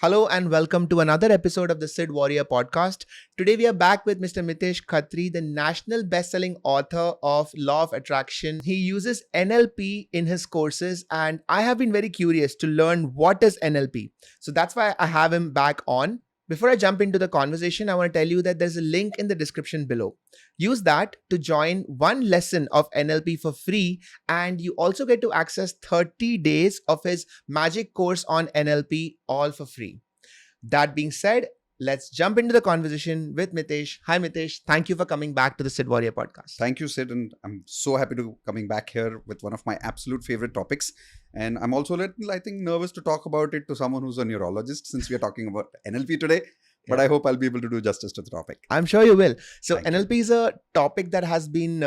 Hello and welcome to another episode of the Warrior podcast. Today we are back with Mr. Mitesh Khatri, the national best-selling author of Law of Attraction. He uses NLP in his courses and I have been very curious to learn what is NLP. So that's why I have him back on. Before I jump into the conversation, I want to tell you that there's a link in the description below. Use that to join one lesson of NLP for free, and you also get to access 30 days of his magic course on NLP all for free. That being said, let's jump into the conversation with Mitesh. Hi Mitesh, thank you for coming back to the Warrior podcast. Thank you, Sid, and I'm so happy to coming back here with one of my absolute favorite topics. And I'm also a little, I think, nervous to talk about it to someone who's a neurologist since we are talking about NLP today. But I hope I'll be able to do justice to the topic. I'm sure you will. So Thank NLP is a topic that has been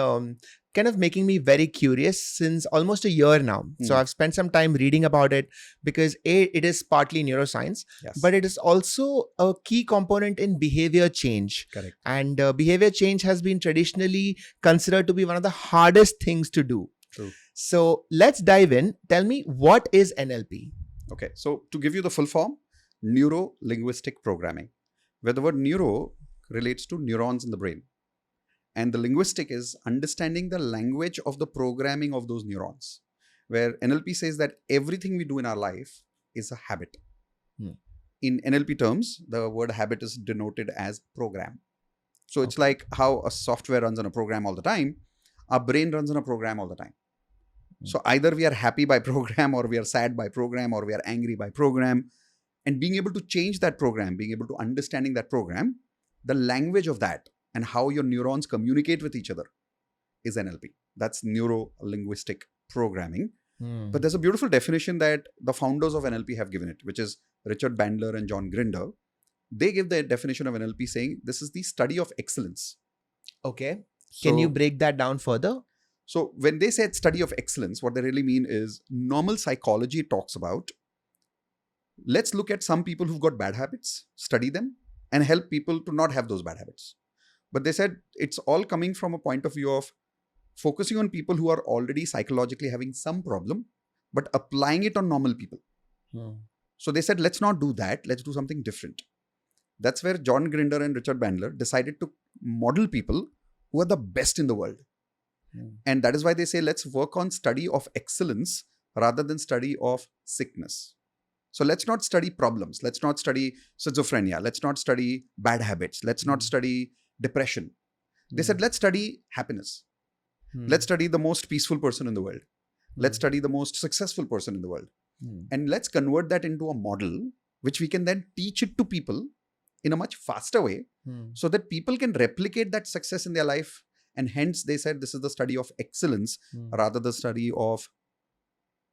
kind of making me very curious since almost a year now. So I've spent some time reading about it because it is partly neuroscience, but it is also a key component in behavior change. Correct. And behavior change has been traditionally considered to be one of the hardest things to do. True. So let's dive in. Tell me, what is NLP? Okay. So to give you the full form, Neurolinguistic Programming, where the word neuro relates to neurons in the brain. And the linguistic is understanding the language of the programming of those neurons, where NLP says that everything we do in our life is a habit. In NLP terms, the word habit is denoted as program. So it's like how a software runs on a program all the time, our brain runs on a program all the time. So either we are happy by program, or we are sad by program, or we are angry by program. And being able to change that program, being able to understanding that program, the language of that, and how your neurons communicate with each other is NLP. That's Neuro-Linguistic Programming. But there's a beautiful definition that the founders of NLP have given it, which is Richard Bandler and John Grinder. They give the definition of NLP saying this is the study of excellence. Okay. Can you break that down further? So when they said study of excellence, what they really mean is normal psychology talks about, let's look at some people who've got bad habits, study them, and help people to not have those bad habits. But they said it's all coming from a point of view of focusing on people who are already psychologically having some problem, but applying it on normal people. So they said, let's not do that. Let's do something different. That's where John Grinder and Richard Bandler decided to model people who are the best in the world. And that is why they say, let's work on study of excellence rather than study of sickness. So let's not study problems. Let's not study schizophrenia. Let's not study bad habits. Let's not study depression. They said, let's study happiness. Let's study the most peaceful person in the world. Let's study the most successful person in the world. And let's convert that into a model, which we can then teach it to people in a much faster way so that people can replicate that success in their life. And hence they said, this is the study of excellence rather than the study of,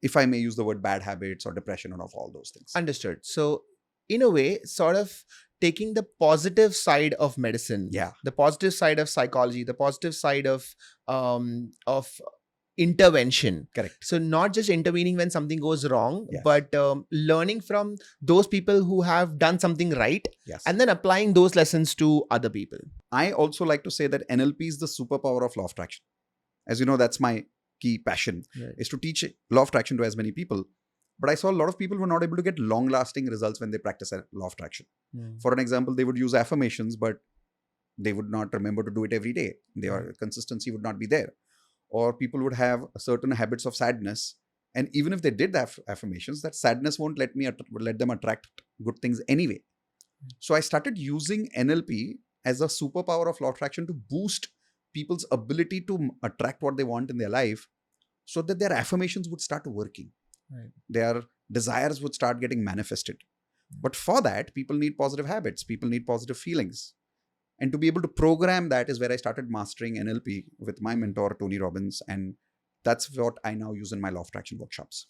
if I may use the word, bad habits or depression and of all those things. Understood. So in a way, sort of taking the positive side of medicine, the positive side of psychology, the positive side of intervention. Correct. So not just intervening when something goes wrong, but learning from those people who have done something right and then applying those lessons to other people. I also like to say that NLP is the superpower of law of attraction. As you know, that's my key passion, is to teach law of attraction to as many people. But I saw a lot of people were not able to get long-lasting results when they practice law of attraction. For an example, they would use affirmations, but they would not remember to do it every day. Their consistency would not be there. Or people would have certain habits of sadness. And even if they did the affirmations, that sadness won't let them attract good things anyway. So I started using NLP as a superpower of law of attraction to boost people's ability to attract what they want in their life so that their affirmations would start working. Their desires would start getting manifested. But for that, people need positive habits. People need positive feelings. And to be able to program that is where I started mastering NLP with my mentor, Tony Robbins. And that's what I now use in my law of attraction workshops.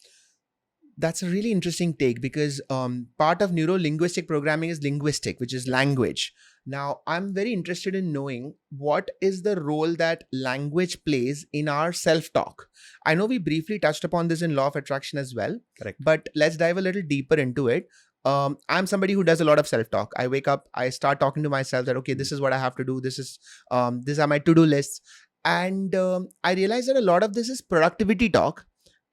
That's a really interesting take because part of neuro-linguistic programming is linguistic, which is language. Now, I'm very interested in knowing what is the role that language plays in our self-talk. I know we briefly touched upon this in law of attraction as well. Correct. But let's dive a little deeper into it. I'm somebody who does a lot of self-talk. I wake up, I start talking to myself that, okay, this is what I have to do. These are my to-do lists. And I realize that a lot of this is productivity talk.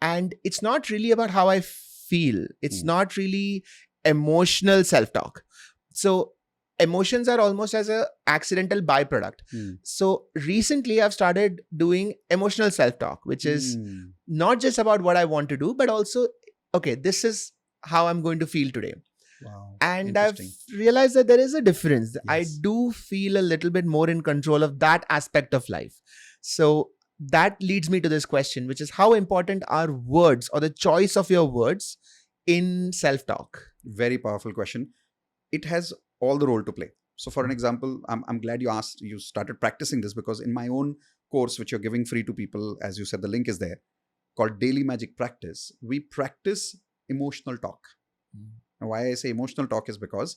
And it's not really about how I feel. It's not really emotional self-talk. So emotions are almost as a accidental byproduct. So recently I've started doing emotional self-talk, which is not just about what I want to do, but also, okay, this is how I'm going to feel today. Wow. And I've realized that there is a difference. Yes. I do feel a little bit more in control of that aspect of life. So that leads me to this question, which is how important are words or the choice of your words in self-talk? Very powerful question. It has all the role to play. So for an example, I'm glad you started practicing this, because in my own course, which you're giving free to people, as you said, the link is there, called Daily Magic Practice, we practice emotional talk. Now, why I say emotional talk is because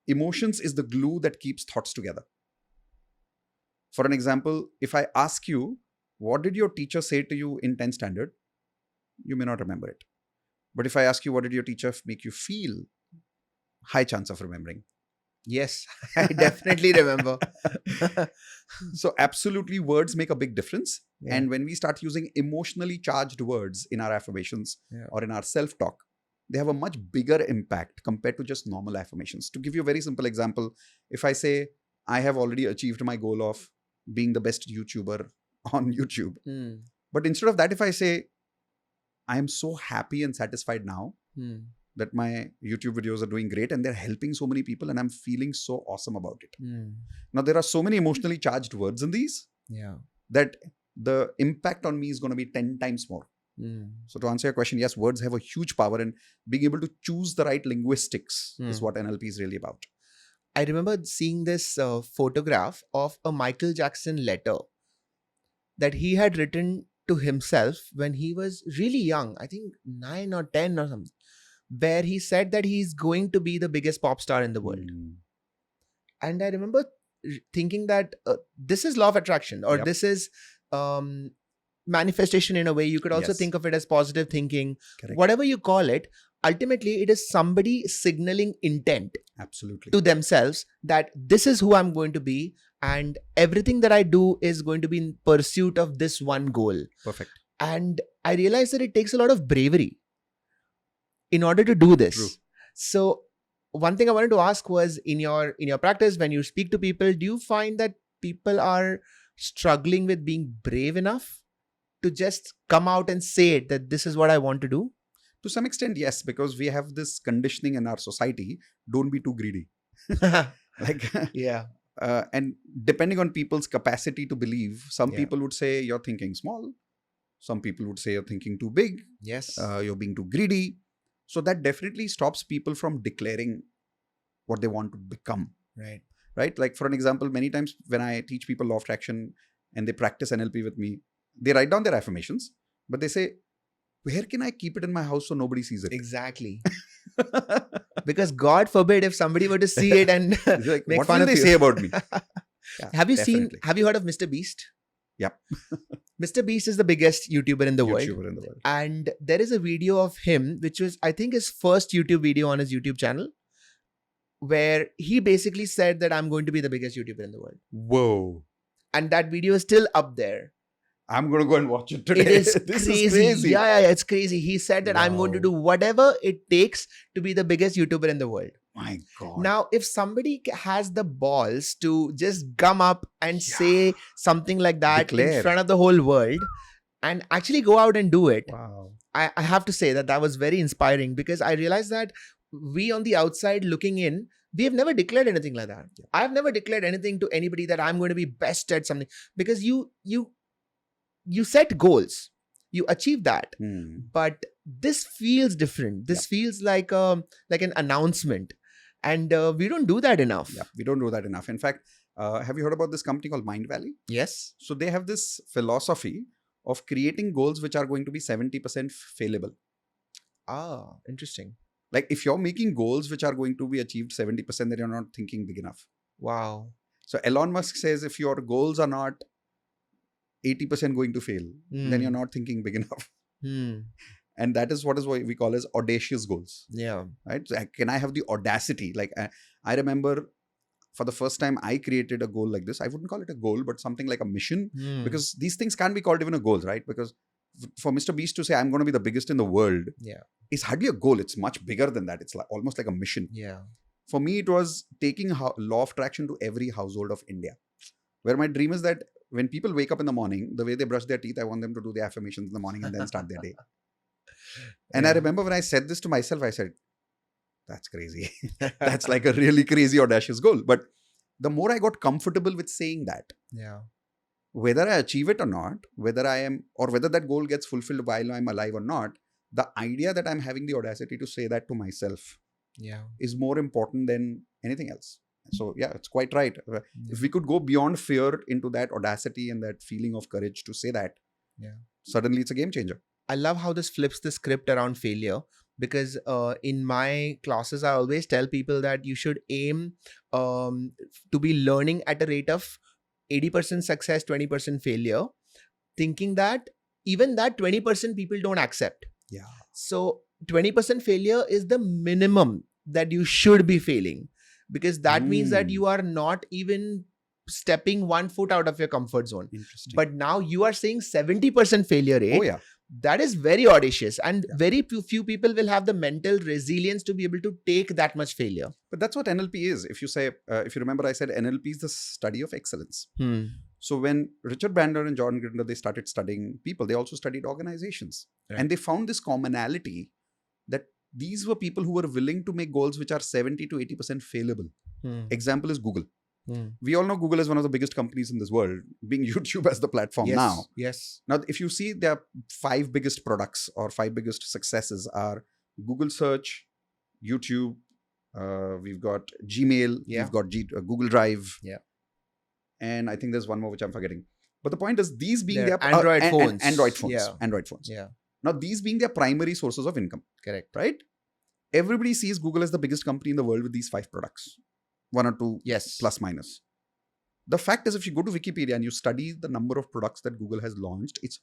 emotions is the glue that keeps thoughts together. For an example, if I ask you, what did your teacher say to you in 10th standard? You may not remember it. But if I ask you, what did your teacher make you feel? High chance of remembering. Yes, I definitely remember. So absolutely, words make a big difference. Yeah. And when we start using emotionally charged words in our affirmations or in our self-talk, they have a much bigger impact compared to just normal affirmations. To give you a very simple example, if I say, I have already achieved my goal of being the best YouTuber on YouTube. But instead of that, if I say, I am so happy and satisfied now that my YouTube videos are doing great and they're helping so many people and I'm feeling so awesome about it. Now, there are so many emotionally charged words in these that the impact on me is going to be 10 times more. So to answer your question, yes, words have a huge power, and being able to choose the right linguistics is what NLP is really about. I remember seeing this photograph of a Michael Jackson letter that he had written to himself when he was really young, I think 9 or 10 or something, where he said that he's going to be the biggest pop star in the world. And I remember thinking that this is law of attraction, or this is manifestation in a way. You could also think of it as positive thinking. Correct. Whatever you call it, ultimately it is somebody signaling intent to themselves that this is who I'm going to be, and everything that I do is going to be in pursuit of this one goal. Perfect. And I realized that it takes a lot of bravery in order to do this. True. So one thing I wanted to ask was, in your practice, when you speak to people, do you find that people are struggling with being brave enough to just come out and say it, that this is what I want to do? To some extent, yes, because we have this conditioning in our society, don't be too greedy. And depending on people's capacity to believe, some people would say you're thinking small. Some people would say you're thinking too big. Yes. You're being too greedy. So that definitely stops people from declaring what they want to become. Right? Like, for an example, many times when I teach people law of attraction and they practice NLP with me, they write down their affirmations, but they say, where can I keep it in my house so nobody sees it? Exactly. Because God forbid if somebody were to see it and like, make what fun will of they say about me? Have you heard of Mr. Beast? Yep. Mr. Beast is the biggest YouTuber in the world. And there is a video of him, which was, I think, his first YouTube video on his YouTube channel, where he basically said that I'm going to be the biggest YouTuber in the world. Whoa. And that video is still up there. I'm going to go and watch it today. It is crazy. Yeah, it's crazy. He said that I'm going to do whatever it takes to be the biggest YouTuber in the world. My God. Now, if somebody has the balls to just come up and say something like that in front of the whole world and actually go out and do it, I have to say that was very inspiring, because I realized that we on the outside looking in, we have never declared anything like that. I've never declared anything to anybody that I'm going to be best at something, because you set goals, you achieve that, but this feels different. This feels like an announcement, and we don't do that enough. Yeah, we don't do that enough. In fact, have you heard about this company called Mind Valley? Yes. So they have this philosophy of creating goals which are going to be 70% failable. Ah, interesting. Like, if you're making goals which are going to be achieved 70%, then you're not thinking big enough. Wow. So Elon Musk says if your goals are not 80% going to fail, then you're not thinking big enough. And that is what we call as audacious goals. Yeah. Right? So can I have the audacity? Like, I remember for the first time I created a goal like this. I wouldn't call it a goal, but something like a mission, because these things can't be called even a goal, right? Because for Mr. Beast to say, I'm going to be the biggest in the world, Yeah. is hardly a goal. It's much bigger than that. It's like, almost like a mission. Yeah. For me, it was taking law of attraction to every household of India, where my dream is that when people wake up in the morning, the way they brush their teeth, I want them to do the affirmations in the morning and then start their day. And I remember when I said this to myself, I said, that's crazy. That's like a really crazy, audacious goal. But the more I got comfortable with saying that, Yeah. whether I achieve it or not, whether that goal gets fulfilled while I'm alive or not, the idea that I'm having the audacity to say that to myself Yeah. is more important than anything else. So yeah, it's quite right. If we could go beyond fear into that audacity and that feeling of courage to say that, suddenly it's a game changer. I love how this flips the script around failure, because in my classes, I always tell people that you should aim to be learning at a rate of 80% success, 20% failure, thinking that even that 20% people don't accept. Yeah. So 20% failure is the minimum that you should be failing, because that means that you are not even stepping 1 foot out of your comfort zone. Interesting. But now you are saying 70% failure rate. Oh yeah. That is very audacious, and very few people will have the mental resilience to be able to take that much failure. But that's what NLP is. If you remember, I said NLP is the study of excellence. So when Richard Bandler and John Grinder, they started studying people, they also studied organizations. Right. And they found this commonality that these were people who were willing to make goals which are 70 to 80% failable. Example is Google. We all know Google is one of the biggest companies in this world, being YouTube as the platform now. Yes. Now, if you see their 5 biggest products or 5 biggest successes are Google Search, YouTube, we've got Gmail, we've got Google Drive. Yeah. And I think there's one more which I'm forgetting. But the point is, these being Their their Android phones. Android phones. Yeah. Android phones. Yeah. Now, these being their primary sources of income. Correct. Right? Everybody sees Google as the biggest company in the world with these 5 products. 1 or 2 plus minus. The fact is, if you go to Wikipedia and you study the number of products that Google has launched, it's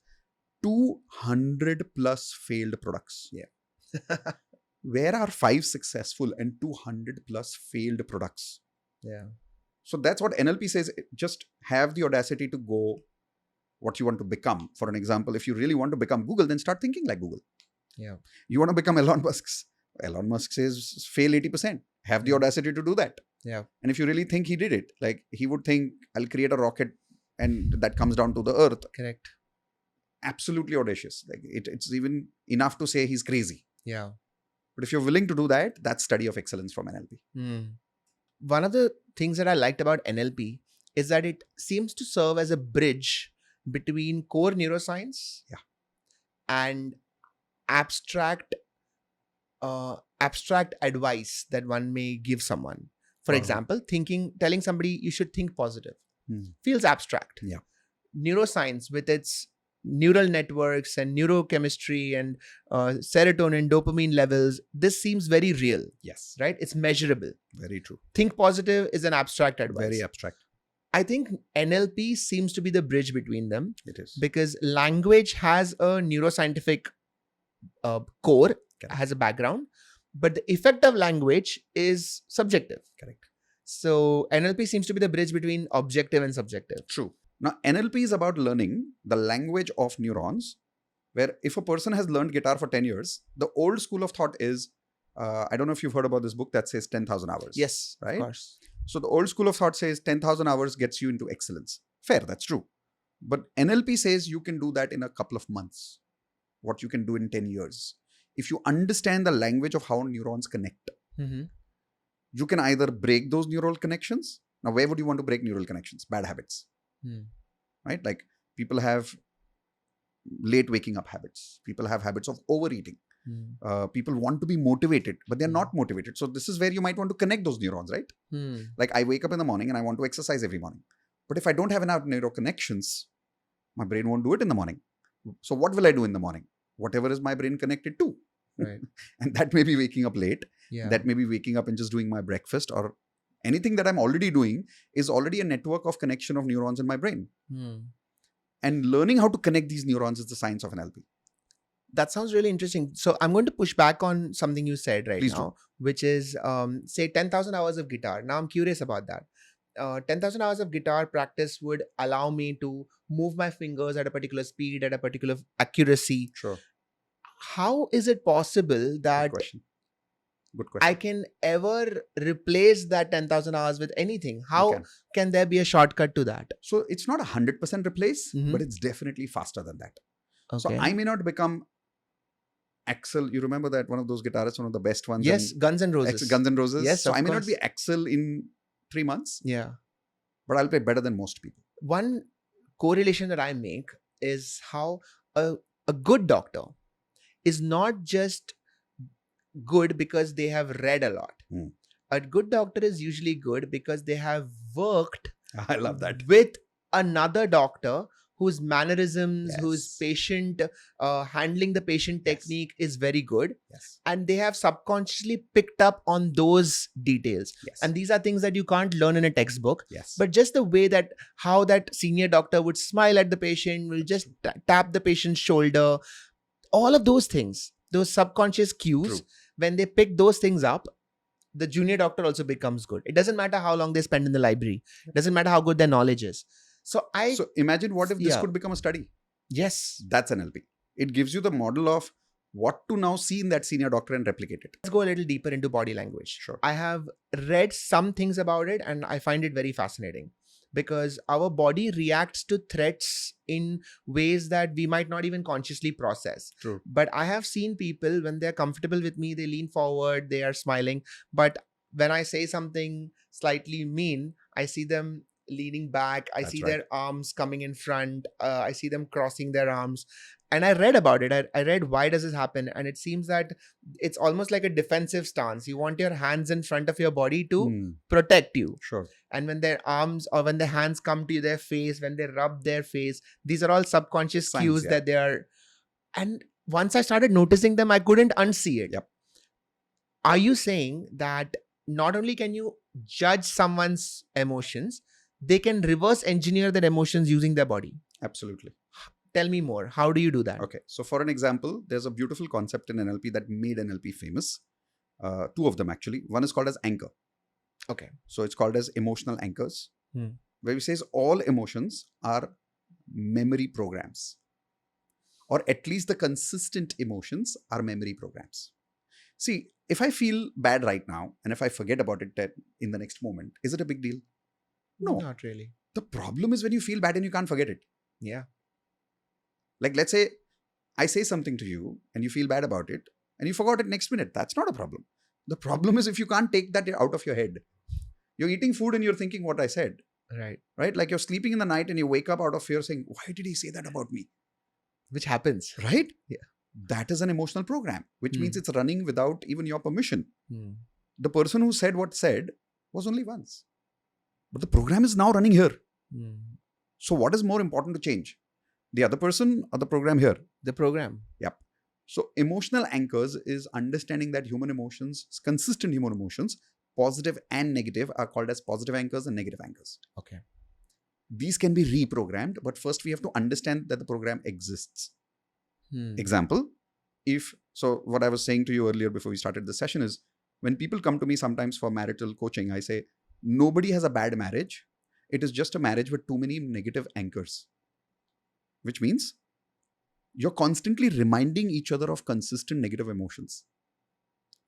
200 plus failed products. Yeah. Where are 5 successful and 200 plus failed products? Yeah. So that's what NLP says. Just have the audacity to go what you want to become. For an example, if you really want to become Google, then start thinking like Google. Yeah. You want to become Elon Musk says fail 80%. Have the audacity to do that. Yeah. And if you really think he did it, like he would think, I'll create a rocket and that comes down to the earth. Correct. Absolutely audacious. Like it's even enough to say he's crazy. Yeah. But if you're willing to do that, that's study of excellence from NLP. One of the things that I liked about NLP is that it seems to serve as a bridge between core neuroscience and abstract advice that one may give someone. For example, telling somebody you should think positive feels abstract. Yeah. Neuroscience with its neural networks and neurochemistry and serotonin, dopamine levels, this seems very real. Yes. Right? It's measurable. Very true. Think positive is an abstract advice. Very abstract. I think NLP seems to be the bridge between them. It is. Because language has a neuroscientific core, has a background, but the effect of language is subjective. Correct. So NLP seems to be the bridge between objective and subjective. True. Now, NLP is about learning the language of neurons, where if a person has learned guitar for 10 years, the old school of thought is, I don't know if you've heard about this book that says 10,000 hours. Yes, right? Of course. So the old school of thought says 10,000 hours gets you into excellence. Fair, that's true. But NLP says you can do that in a couple of months, what you can do in 10 years. If you understand the language of how neurons connect, you can either break those neural connections. Now, where would you want to break neural connections? Bad habits. Right? Like people have late waking up habits. People have habits of overeating. People want to be motivated, but they're not motivated. So this is where you might want to connect those neurons, right? Like I wake up in the morning and I want to exercise every morning. But if I don't have enough neural connections, my brain won't do it in the morning. So what will I do in the morning? Whatever is my brain connected to. Right. And that may be waking up late. Yeah. That may be waking up and just doing my breakfast, or anything that I'm already doing is already a network of connection of neurons in my brain. And learning how to connect these neurons is the science of NLP. That sounds really interesting. So I'm going to push back on something you said right Please now, which is say 10,000 hours of guitar. Now I'm curious about that. 10,000 hours of guitar practice would allow me to move my fingers at a particular speed, at a particular accuracy. Sure. How is it possible Good that question. Good I question. can ever replace that 10,000 hours with anything? You How can. can there be a shortcut to that? So it's not 100% replace, Mhm. but it's definitely faster than that. Okay. So I may not become Axel. You remember that one of those guitarists, one of the best ones? Yes, in Guns N' Roses. Guns N' Roses. Yes, So of I may not course. be Axel in 3 months, Yeah. but I'll play better than most people. One correlation that I make is how a good doctor is not just good because they have read a lot. Hmm. A good doctor is usually good because they have worked I love that. with another doctor whose mannerisms, whose Yes. patient handling the patient Yes. technique is very good, Yes. and they have subconsciously picked up on those details. Yes. And these are things that you can't learn in a textbook. Yes. But just the way that how that senior doctor would smile at the patient, will just tap the patient's shoulder, all of those things, those subconscious cues, True. when they pick those things up, the junior doctor also becomes good. It doesn't matter how long they spend in the library. It doesn't matter how good their knowledge is. So imagine what if this Yeah. could become a study? yes, That's NLP. It gives you the model of what to now see in that senior doctor and replicate it. let's go a little deeper into body language. Sure. I have read some things about it and I find it very fascinating because our body reacts to threats in ways that we might not even consciously process. True. But I have seen people, when they're comfortable with me, they lean forward, they are smiling. But when I say something slightly mean, I see them leaning back. I That's see right. their arms coming in front. I see them crossing their arms. And I read about it. I read why does this happen? And it seems that it's almost like a defensive stance. You want your hands in front of your body to Hmm. protect you. Sure. And when their arms or when their hands come to their face, when they rub their face, these are all subconscious Signs, cues yeah. that they are. And once I started noticing them, I couldn't unsee it. Yep. Are you saying that not only can you judge someone's emotions, they can reverse engineer their emotions using their body? Absolutely. Tell me more. How do you do that? Okay. So for an example, there's a beautiful concept in NLP that made NLP famous. Two of them actually. One is called as anchor. Okay. So it's called as emotional anchors, Hmm. where we says all emotions are memory programs, or at least the consistent emotions are memory programs. See, if I feel bad right now and if I forget about it in the next moment, is it a big deal? No. Not really. The problem is when you feel bad and you can't forget it. Yeah. Like, let's say I say something to you and you feel bad about it and you forgot it next minute. That's not a problem. The problem is if you can't take that out of your head. You're eating food and you're thinking what I said, Right. right? Like you're sleeping in the night and you wake up out of fear saying, why did he say that about me? Which happens. Right? Yeah. That is an emotional program, which Hmm. means it's running without even your permission. Hmm. The person who said what said was only once. But the program is now running here. Hmm. So what is more important to change? The other person or the program here? The program. Yep. So emotional anchors is understanding that human emotions, consistent human emotions, positive and negative, are called as positive anchors and negative anchors. Okay. These can be reprogrammed, but first we have to understand that the program exists. Hmm. Example, what I was saying to you earlier before we started the session is, when people come to me sometimes for marital coaching, I say, nobody has a bad marriage. It is just a marriage with too many negative anchors. Which means you're constantly reminding each other of consistent negative emotions.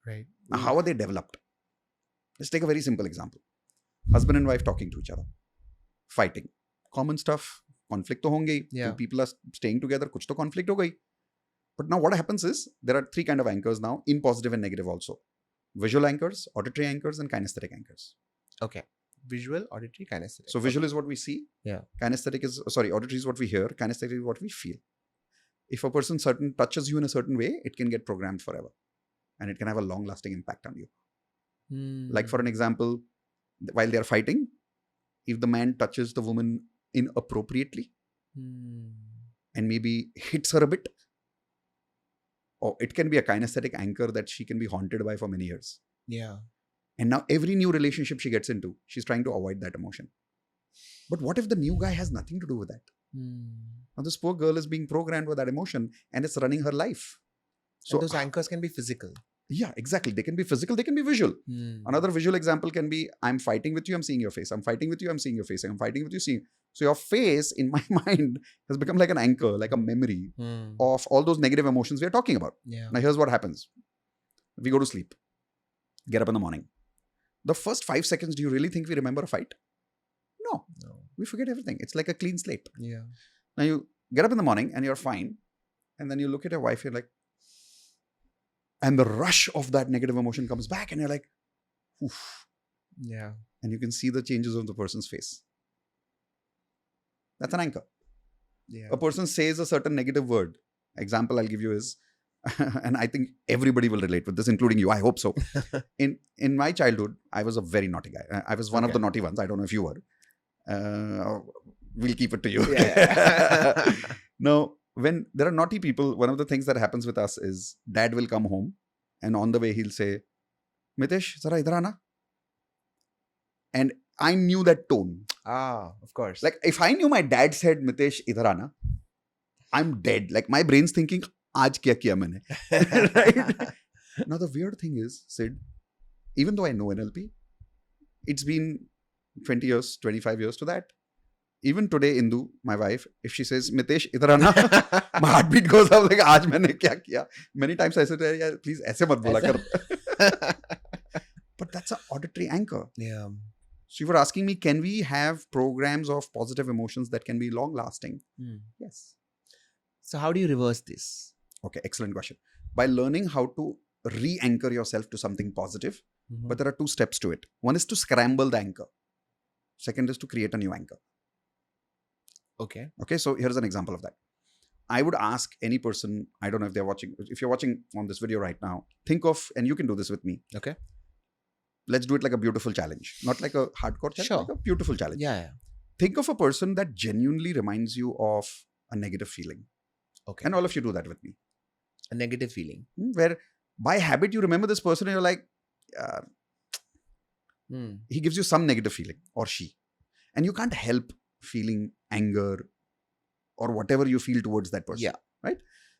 Right. Now, how are they developed? Let's take a very simple example. Husband and wife talking to each other, fighting. Common stuff. Conflict to honge. Yeah. Two people are staying together. Kuch to conflict ho gayi. But now what happens is, there are three kinds of anchors now, in positive and negative also. Visual anchors, auditory anchors, and kinesthetic anchors. Okay. Visual, auditory, kinesthetic. So visual is what we see. Yeah. Auditory is what we hear. Kinesthetic is what we feel. If a person touches you in a certain way, it can get programmed forever. And it can have a long-lasting impact on you. Hmm. Like for an example, while they are fighting, if the man touches the woman inappropriately Hmm. and maybe hits her a bit, or it can be a kinesthetic anchor that she can be haunted by for many years. Yeah. And now every new relationship she gets into, she's trying to avoid that emotion. But what if the new guy has nothing to do with that? Hmm. Now this poor girl is being programmed with that emotion and it's running her life. So So those anchors can be physical. Yeah, exactly. They can be physical, they can be visual. Another visual example can be, I'm fighting with you, I'm seeing your face. I'm fighting with you, I'm seeing your face. I'm fighting with you, seeing. So your face, in my mind, has become like an anchor, like a memory of all those negative emotions we are talking about. Yeah. Now, here's what happens. We go to sleep, get up in the morning. The first 5 seconds, do you really think we remember a fight? No. We forget everything. It's like a clean slate. Yeah. Now, you get up in the morning and you're fine. And then you look at your wife, you're like, and the rush of that negative emotion comes back and you're like, oof. Yeah. And you can see the changes on the person's face. That's an anchor. Yeah. A person says a certain negative word. Example I'll give you is, and I think everybody will relate with this, including you. I hope so. In my childhood, I was a very naughty guy. I was one of the naughty ones. I don't know if you were. We'll keep it to you. Yeah. Now, when there are naughty people, one of the things that happens with us is dad will come home and on the way he'll say, Mitesh, zara idhar aana. And I knew that tone. Of course. Like if I knew my dad said, Mitesh, idhar aana, I'm dead. Like my brain's thinking, aaj kya kiya maine? Right? Now the weird thing is, Sid, even though I know NLP, it's been 20 years, 25 years to that. Even today, Indu, my wife, if she says, Mitesh, idhar aana, my heartbeat goes up like, aaj maine kya kiya? Many times I said, yeah, please, aise mat bola kar. But that's an auditory anchor. Yeah. So you were asking me, can we have programs of positive emotions that can be long lasting? Yes. So how do you reverse this? Okay, excellent question. By learning how to re-anchor yourself to something positive, but there are 2 steps to it. One is to scramble the anchor. Second is to create a new anchor. Okay. Okay, so here's an example of that. I would ask any person, I don't know if they're watching, if you're watching on this video right now, think of, and you can do this with me. Okay. Let's do it like a beautiful challenge, not like a hardcore challenge, Sure. like a beautiful challenge. Yeah. Think of a person that genuinely reminds you of a negative feeling. Okay. And all of you do that with me. A negative feeling. Where by habit you remember this person and you're like, he gives you some negative feeling, or she. And you can't help feeling anger or whatever you feel towards that person. Yeah. Right?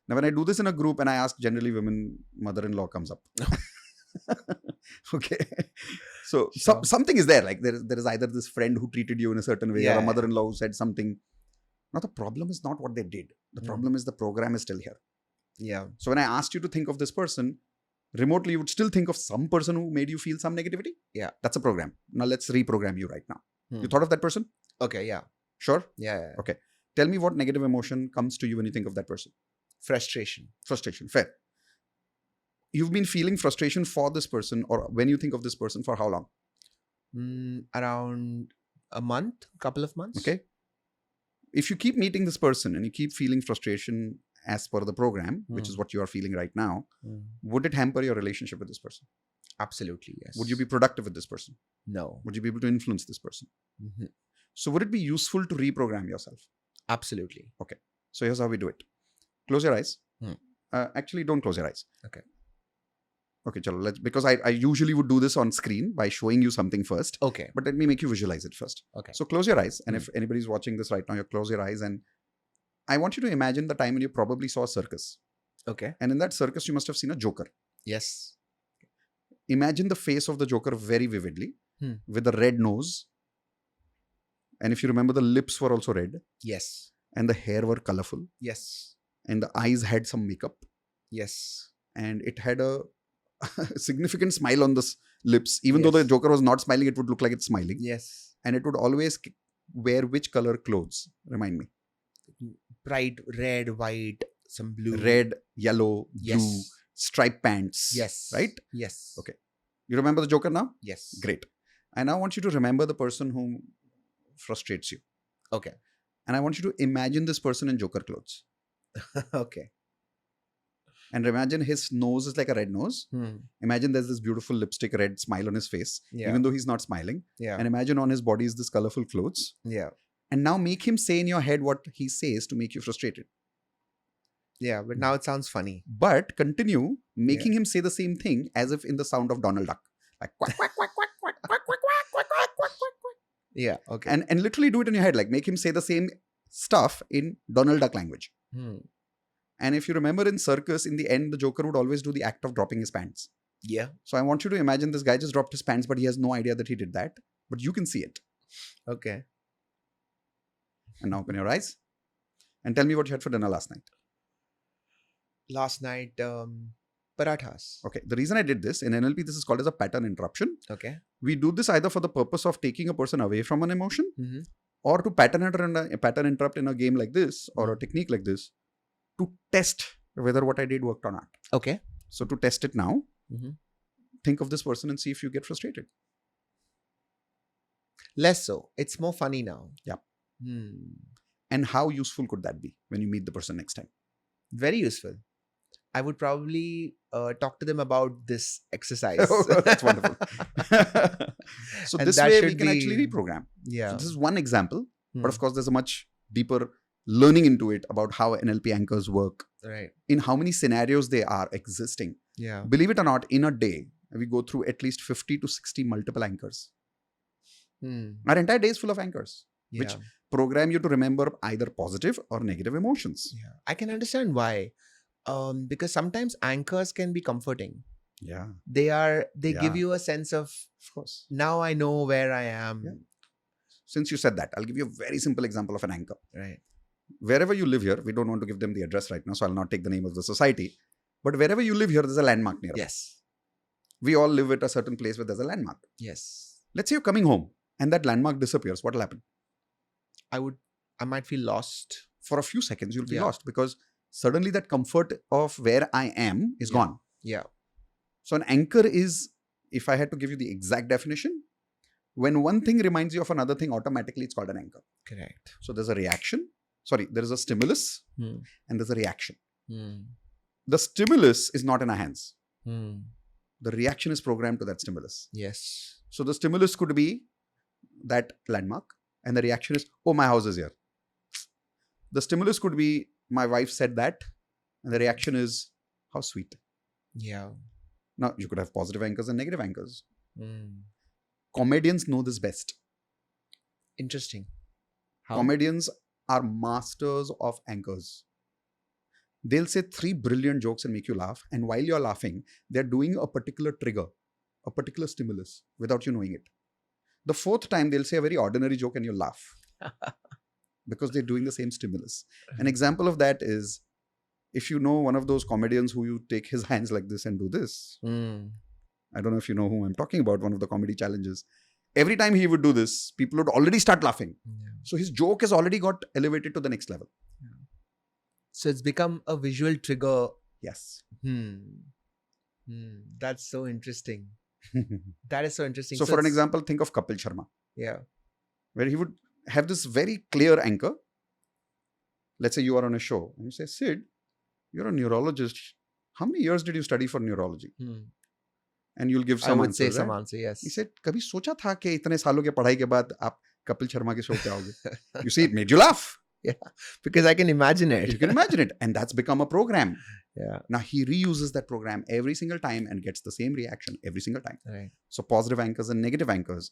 Now, when I do this in a group and I ask, generally women, mother-in-law comes up. Okay. So Sure. something is there. Like there is either this friend who treated you in a certain way, or a mother-in-law who said something. Now, the problem is not what they did. The problem is the program is still here. Yeah. So when I asked you to think of this person, remotely you would still think of some person who made you feel some negativity. Yeah. That's a program. Now let's reprogram you right now. You thought of that person? Okay. Yeah. Sure? Yeah. Okay. Tell me what negative emotion comes to you when you think of that person. Frustration. Frustration. Fair. You've been feeling frustration for this person, or when you think of this person, for how long? Around a month, couple of months. Okay. If you keep meeting this person and you keep feeling frustration as per the program, which is what you are feeling right now, would it hamper your relationship with this person? Absolutely, yes. Would you be productive with this person? No. Would you be able to influence this person? So would it be useful to reprogram yourself? Absolutely. Okay. So here's how we do it. Close your eyes. Actually, don't close your eyes. Okay. Okay, chalo, because I usually would do this on screen by showing you something first. Okay. But let me make you visualize it first. Okay. So close your eyes. And if anybody's watching this right now, you close your eyes. And I want you to imagine the time when you probably saw a circus. Okay. And in that circus, you must have seen a joker. Yes. Imagine the face of the joker very vividly with the red nose. And if you remember, the lips were also red. Yes. And the hair were colorful. Yes. And the eyes had some makeup. Yes. And it had a significant smile on the lips. Even though the joker was not smiling, it would look like it's smiling. Yes. And it would always wear which color clothes? Remind me. Bright red, white, some blue. Red, yellow, blue, striped pants. Yes. Right? Yes. Okay. You remember the joker now? Yes. Great. I now want you to remember the person who frustrates you. Okay. And I want you to imagine this person in joker clothes. Okay. And imagine his nose is like a red nose. Imagine there's this beautiful lipstick red smile on his face, even though he's not smiling. Yeah. And imagine on his body is this colorful clothes. Yeah. And now make him say in your head what he says to make you frustrated. Yeah, but now it sounds funny. But continue making him say the same thing as if in the sound of Donald Duck. Like quack, quack, quack, quack, quack, quack, quack, quack, quack, quack, quack, quack. Yeah, okay. And literally do it in your head. Like make him say the same stuff in Donald Duck language. And if you remember in circus, in the end, the Joker would always do the act of dropping his pants. Yeah. So I want you to imagine this guy just dropped his pants, but he has no idea that he did that. But you can see it. Okay. And now open your eyes and tell me what you had for dinner last night. Last night, parathas. Okay. The reason I did this, in NLP, this is called as a pattern interruption. Okay. We do this either for the purpose of taking a person away from an emotion, Mm-hmm. or to pattern interrupt in a game like this or a technique like this to test whether what I did worked or not. Okay. So to test it now, Mm-hmm. think of this person and see if you get frustrated. Less so. It's more funny now. Yeah. Hmm. And how useful could that be when you meet the person next time? Very useful. I would probably talk to them about this exercise. Oh, that's wonderful. So And this that way we should can be- actually reprogram. Yeah. So this is one example, but of Hmm. course there's a much deeper learning into it about how NLP anchors work, Right. in how many scenarios they are existing. Yeah. Believe it or not, in a day, we go through at least 50 to 60 multiple anchors. Hmm. Our entire day is full of anchors, Yeah. which program you to remember either positive or negative emotions. Yeah. I can understand why. Because sometimes anchors can be comforting. Yeah, They give Yeah. you a sense of, of course. now I know where I am. Yeah. Since you said that, I'll give you a very simple example of an anchor. Right. Wherever you live here, we don't want to give them the address right now, so I'll not take the name of the society. But wherever you live here, there's a landmark near. Yes. We all live at a certain place where there's a landmark. Yes. Let's say you're coming home and that landmark disappears. What will happen? I might feel lost. For a few seconds, you'll be Yeah. lost because suddenly that comfort of where I am is Yeah. gone. Yeah. So an anchor is, if I had to give you the exact definition, when one thing reminds you of another thing, automatically it's called an anchor. Correct. So there's a reaction. Sorry, there is a stimulus Hmm. and there's a reaction. Hmm. The stimulus is not in our hands. Hmm. The reaction is programmed to that stimulus. Yes. So the stimulus could be that landmark and the reaction is, oh, my house is here. The stimulus could be, my wife said that, and the reaction is, how sweet. Yeah. Now, you could have positive anchors and negative anchors. Hmm. Comedians know this best. Interesting. How? Comedians are masters of anchors. They'll say 3 brilliant jokes and make you laugh. And while you're laughing, they're doing a particular trigger, a particular stimulus without you knowing it. The 4th time, they'll say a very ordinary joke and you'll laugh because they're doing the same stimulus. An example of that is, if you know one of those comedians who you take his hands like this and do this. Hmm. I don't know if you know whom I'm talking about, one of the comedy challenges. Every time he would do this, people would already start laughing. Yeah. So his joke has already got elevated to the next level. So it's become a visual trigger. Yes. That's so interesting. That is so interesting. So for an it's- example, think of Kapil Sharma, Yeah. where he would have this very clear anchor. Let's say you are on a show and you say, Sid, you're a neurologist. How many years did you study for neurology? And you'll give I some would answer. say some right? answer, yes. He said, कभी सोचा था कि इतने सालों के पढ़ाई के बाद आप कपिल शर्मा के शो पे आओगे? You see, it made you laugh. Because I can imagine it. You can imagine it. And that's become a program. Yeah. Now he reuses that program every single time and gets the same reaction every single time. Right. So positive anchors and negative anchors.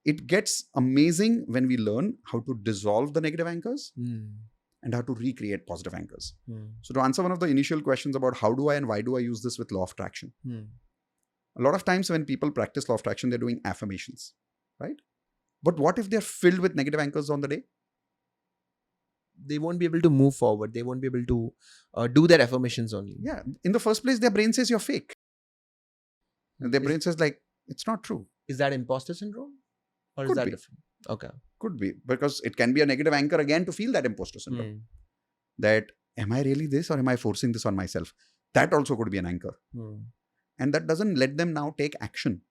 It gets amazing when we learn how to dissolve the negative anchors and how to recreate positive anchors. So to answer one of the initial questions about how do I and why do I use this with law of attraction? A lot of times when people practice law of attraction, they're doing affirmations, right? But what if they're filled with negative anchors on the day? They won't be able to move forward. They won't be able to do their affirmations only. Yeah. In the first place, their brain says you're fake. And their brain says like, it's not true. Is that imposter syndrome? Or is Could that be. different? Okay. Could be. Because it can be a negative anchor again to feel that imposter syndrome. That, am I really this or am I forcing this on myself? That also could be an anchor. And that doesn't let them now take action.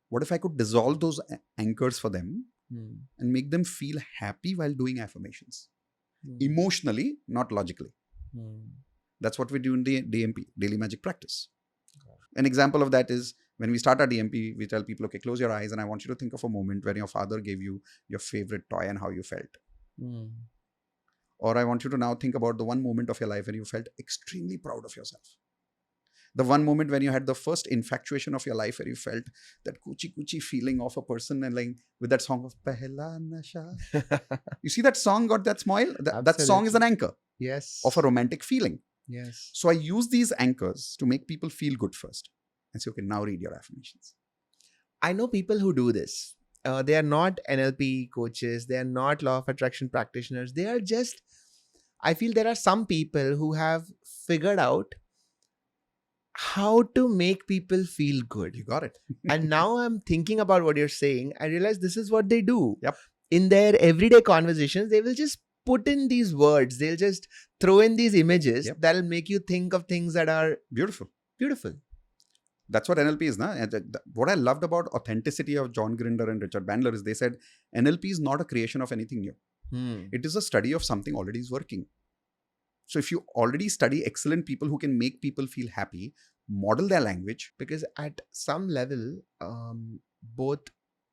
What if I could dissolve those anchors for them and make them feel happy while doing affirmations? Emotionally, not logically. That's what we do in the DMP, Daily Magic Practice. An example of that is when we start our DMP, we tell people, okay, close your eyes and I want you to think of a moment when your father gave you your favorite toy and how you felt. Or I want you to now think about the one moment of your life when you felt extremely proud of yourself. The one moment when you had the first infatuation of your life where you felt that kuchi feeling of a person and like with that song of Pehla Nasha. You see that song got that smile? That song is an anchor. Yes. of a romantic feeling. Yes. So I use these anchors to make people feel good first and say, okay, now read your affirmations. I know people who do this. They are not NLP coaches. They are not law of attraction practitioners. They are just, I feel there are some people who have figured out how to make people feel good. You got it. And now I'm thinking about what you're saying. I realize this is what they do. Yep. In their everyday conversations, they will just put in these words. They'll just throw in these images Yep. that'll make you think of things that are Beautiful. beautiful. That's what NLP is. What I loved about authenticity of John Grinder and Richard Bandler is they said NLP is not a creation of anything new. It is a study of something already is working. So if you already study excellent people who can make people feel happy, model their language. Because at some level, both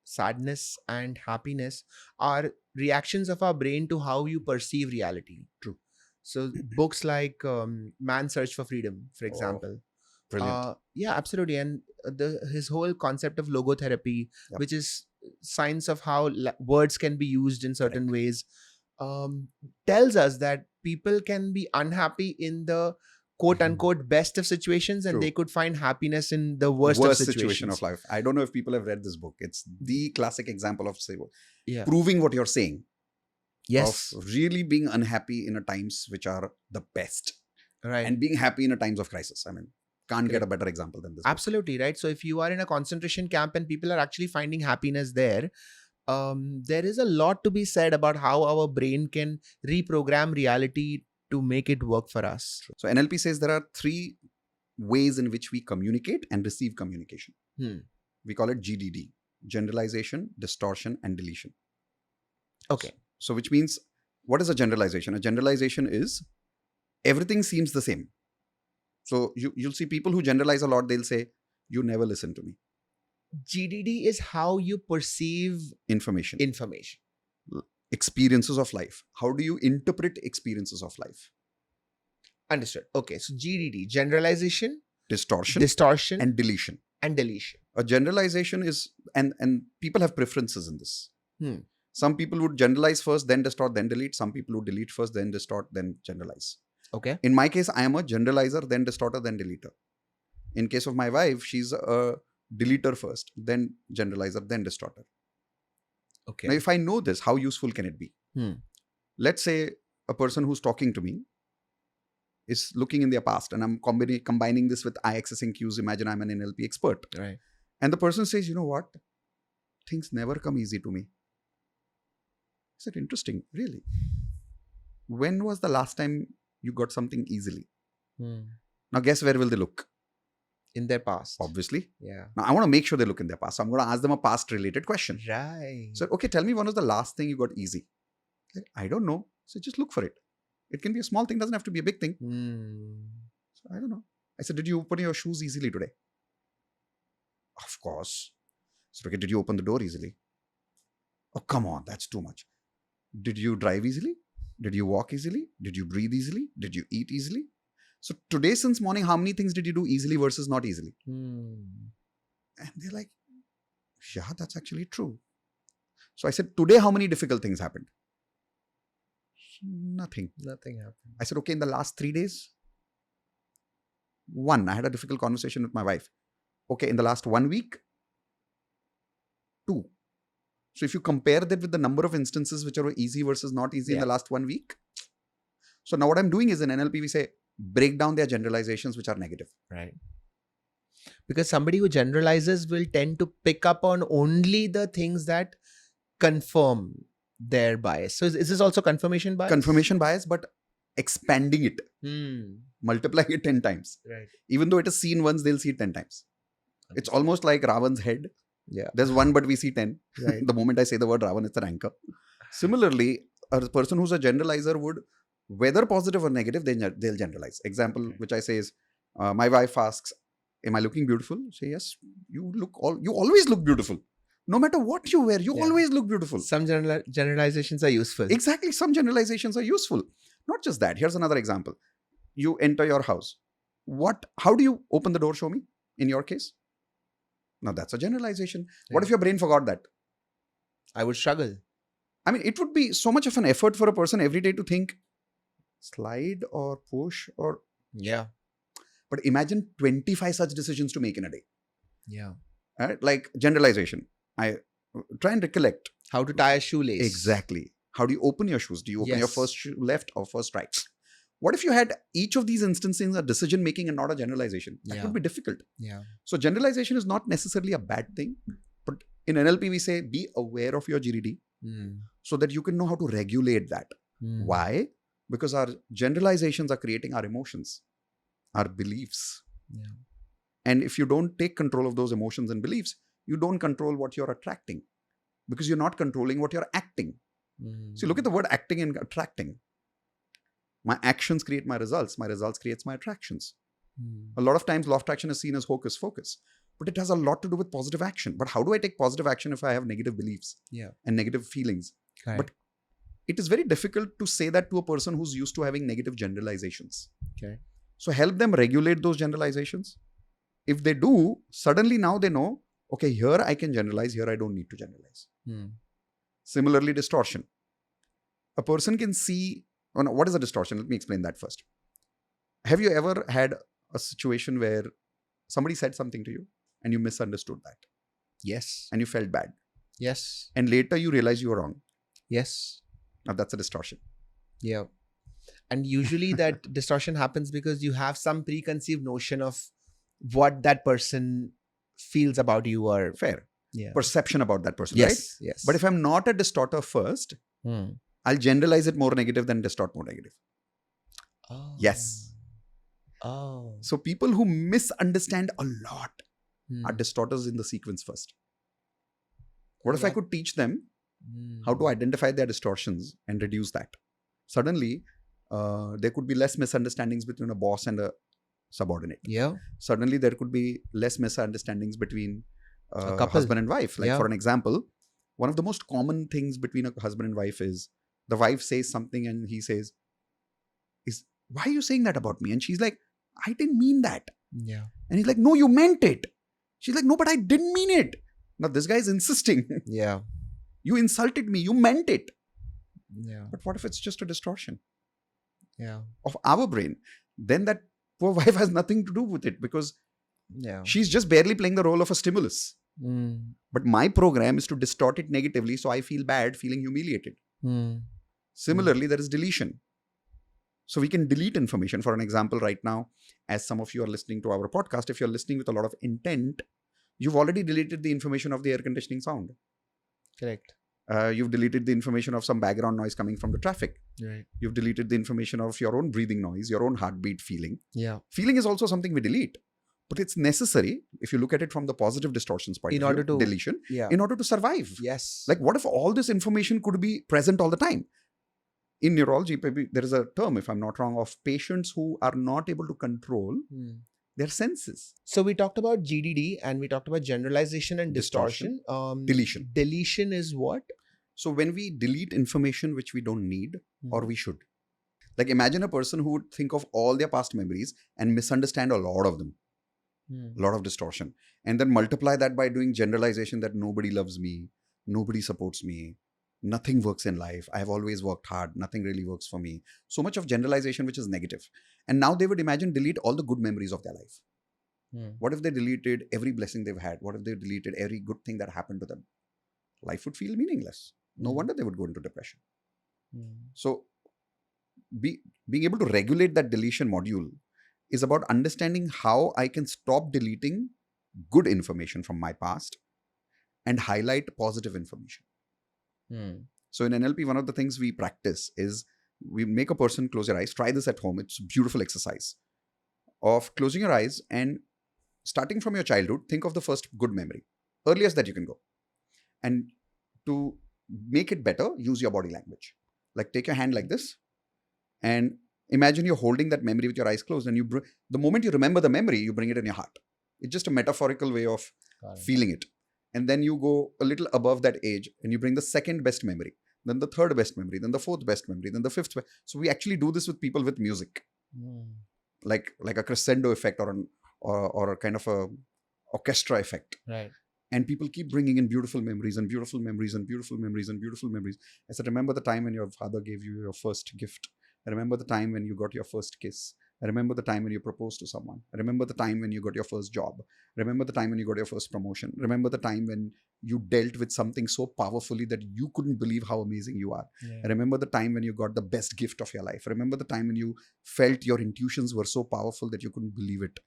sadness and happiness are reactions of our brain to how you perceive reality. True. So books like Man's Search for Freedom, for example. Brilliant. Yeah, absolutely. And his whole concept of logotherapy, Yep. which is science of how words can be used in certain ways, tells us that people can be unhappy in the quote unquote best of situations, and True. they could find happiness in the worst of situations. situation of life. I don't know if people have read this book. It's the classic example of Yeah. proving what you're saying. Yes. Of really being unhappy in a times which are the best. Right. And being happy in a times of crisis. I mean, can't get Correct. a better example than this. book. Absolutely, right? So if you are in a concentration camp and people are actually finding happiness there, there is a lot to be said about how our brain can reprogram reality to make it work for us. So NLP says there are 3 ways in which we communicate and receive communication. We call it GDD: generalization, distortion, and deletion. Okay. So which means, what is a generalization? A generalization is everything seems the same. So you'll see people who generalize a lot, they'll say, you never listen to me. GDD is how you perceive Information. Experiences of life. How do you interpret experiences of life? Understood. Okay. So GDD, generalization, Distortion, and deletion. deletion. A generalization is, and people have preferences in this. Some people would generalize first, then distort, then delete. Some people would delete first, then distort, then generalize. Okay. In my case, I am a generalizer, then distorter, then deleter. In case of my wife, she's a deleter first, then generalizer, then distorter. Okay. Now, if I know this, how useful can it be? Let's say a person who's talking to me is looking in their past, and I'm combining this with I accessing cues. Imagine I'm an NLP expert. Right. And the person says, you know what? Things never come easy to me. Is it interesting? Really? When was the last time you got something easily? Now, guess where will they look? In their past. Obviously. Yeah. Now, I want to make sure they look in their past. So I'm going to ask them a past related question. Right. So, okay, tell me, when was the last thing you got easy? Like, I don't know. So just look for it. It can be a small thing, doesn't have to be a big thing. So I don't know. I said, did you open your shoes easily today? Of course. So, okay, did you open the door easily? Oh, come on, that's too much. Did you drive easily? Did you walk easily? Did you breathe easily? Did you eat easily? So today, since morning, how many things did you do easily versus not easily? And they're like, yeah, that's actually true. So I said, today, how many difficult things happened? Nothing. Nothing happened. I said, okay, in the last 3 days, 1, I had a difficult conversation with my wife. Okay, in the last 1 week, 2. So if you compare that with the number of instances which are easy versus not easy in the last 1 week. So now what I'm doing is, in NLP, we say, break down their generalizations which are negative. Right. Because somebody who generalizes will tend to pick up on only the things that confirm their bias. So is this also confirmation bias? Confirmation bias, but expanding it, multiplying it 10 times. Right. Even though it is seen once, they'll see it 10 times. It's almost like Ravan's head. Yeah. There's 1, but we see 10. Right. The moment I say the word Ravan, it's an anchor. Similarly, a person who's a generalizer would, whether positive or negative, they'll generalize. Example, which I say is, my wife asks, am I looking beautiful? I say, yes, you always look beautiful. No matter what you wear, you always look beautiful. Some generalizations are useful. Exactly. Some generalizations are useful. Not just that. Here's another example. You enter your house. How do you open the door? Show me, in your case. Now, that's a generalization. Yeah. What if your brain forgot that? I would struggle. I mean, it would be so much of an effort for a person every day to think, slide or push or. Yeah. But imagine 25 such decisions to make in a day. Yeah. Right? Like generalization. I try and recollect. How to tie a shoelace. Exactly. How do you open your shoes? Do you open your Yes. first shoe left or first right? What if you had each of these instances a decision making and not a generalization? That Yeah. would be difficult. Yeah. So generalization is not necessarily a bad thing. But in NLP, we say be aware of your GDD so that you can know how to regulate that. Why? Because our generalizations are creating our emotions, our beliefs. Yeah. And if you don't take control of those emotions and beliefs, you don't control what you're attracting because you're not controlling what you're acting. So look at the word acting and attracting. My actions create my results creates my attractions. A lot of times law of attraction is seen as hocus pocus, but it has a lot to do with positive action. But how do I take positive action if I have negative beliefs and negative feelings? Right. But it is very difficult to say that to a person who's used to having negative generalizations. Okay. So help them regulate those generalizations. If they do, suddenly now they know, okay, here I can generalize, here I don't need to generalize. Similarly, distortion. A person can see, what is a distortion? Let me explain that first. Have you ever had a situation where somebody said something to you and you misunderstood that? Yes. And you felt bad. Yes. And later you realize you were wrong. Yes. Now that's a distortion. Yeah. And usually that distortion happens because you have some preconceived notion of what that person feels about you or Fair. yeah. Perception about that person, Yes. right? Yes. But if I'm not a distorter first, I'll generalize it more negative than distort more negative. Oh. Yes. Oh. So people who misunderstand a lot are distorters in the sequence first. What if I could teach them how to identify their distortions and reduce that? Suddenly, there could be less misunderstandings between a boss and a subordinate. Yeah. Suddenly, there could be less misunderstandings between A couple. husband and wife. Like for an example, one of the most common things between a husband and wife is the wife says something and he says, why are you saying that about me? And she's like, I didn't mean that. Yeah. And he's like, no, you meant it. She's like, no, but I didn't mean it. Now this guy is insisting. Yeah. You insulted me. You meant it. Yeah. But what if it's just a distortion of our brain? Then that poor wife has nothing to do with it because she's just barely playing the role of a stimulus. But my program is to distort it negatively so I feel bad, feeling humiliated. Similarly, there is deletion. So we can delete information. For an example, right now, as some of you are listening to our podcast, if you're listening with a lot of intent, you've already deleted the information of the air conditioning sound. Correct. You've deleted the information of some background noise coming from the traffic. Right. You've deleted the information of your own breathing noise, your own heartbeat feeling. Yeah. Feeling is also something we delete. But it's necessary, if you look at it from the positive distortions point of view, deletion, in order to survive. Yes. Like what if all this information could be present all the time? In neurology, there is a term, if I'm not wrong, of patients who are not able to control their senses. So we talked about GDD and we talked about generalization and distortion. Deletion. Deletion is what? So when we delete information which we don't need or we should. Like imagine a person who would think of all their past memories and misunderstand a lot of them. A lot of distortion. And then multiply that by doing generalization that nobody loves me, nobody supports me, nothing works in life. I have always worked hard. Nothing really works for me. So much of generalization which is negative. And now they would imagine delete all the good memories of their life. What if they deleted every blessing they've had? What if they deleted every good thing that happened to them? Life would feel meaningless. No wonder they would go into depression. So being able to regulate that deletion module is about understanding how I can stop deleting good information from my past and highlight positive information. So in NLP, one of the things we practice is we make a person close your eyes. Try this at home. It's a beautiful exercise of closing your eyes and starting from your childhood, think of the first good memory, earliest that you can go. And to make it better, use your body language. Like take your hand like this and imagine you're holding that memory with your eyes closed, and the moment you remember the memory, you bring it in your heart. It's just a metaphorical way of feeling it. And then you go a little above that age and you bring the second best memory, then the third best memory, then the fourth best memory, then the fifth best. So we actually do this with people with music, like a crescendo effect or a kind of a orchestra effect. Right. And people keep bringing in beautiful memories and beautiful memories and beautiful memories and beautiful memories. I said, remember the time when your father gave you your first gift? I remember the time when you got your first kiss. I remember the time when you proposed to someone. I remember the time when you got your first job. Remember the time when you got your first promotion. Remember the time when you dealt with something so powerfully that you couldn't believe how amazing you are. Yeah. I remember the time when you got the best gift of your life. Remember the time when you felt your intuitions were so powerful that you couldn't believe it.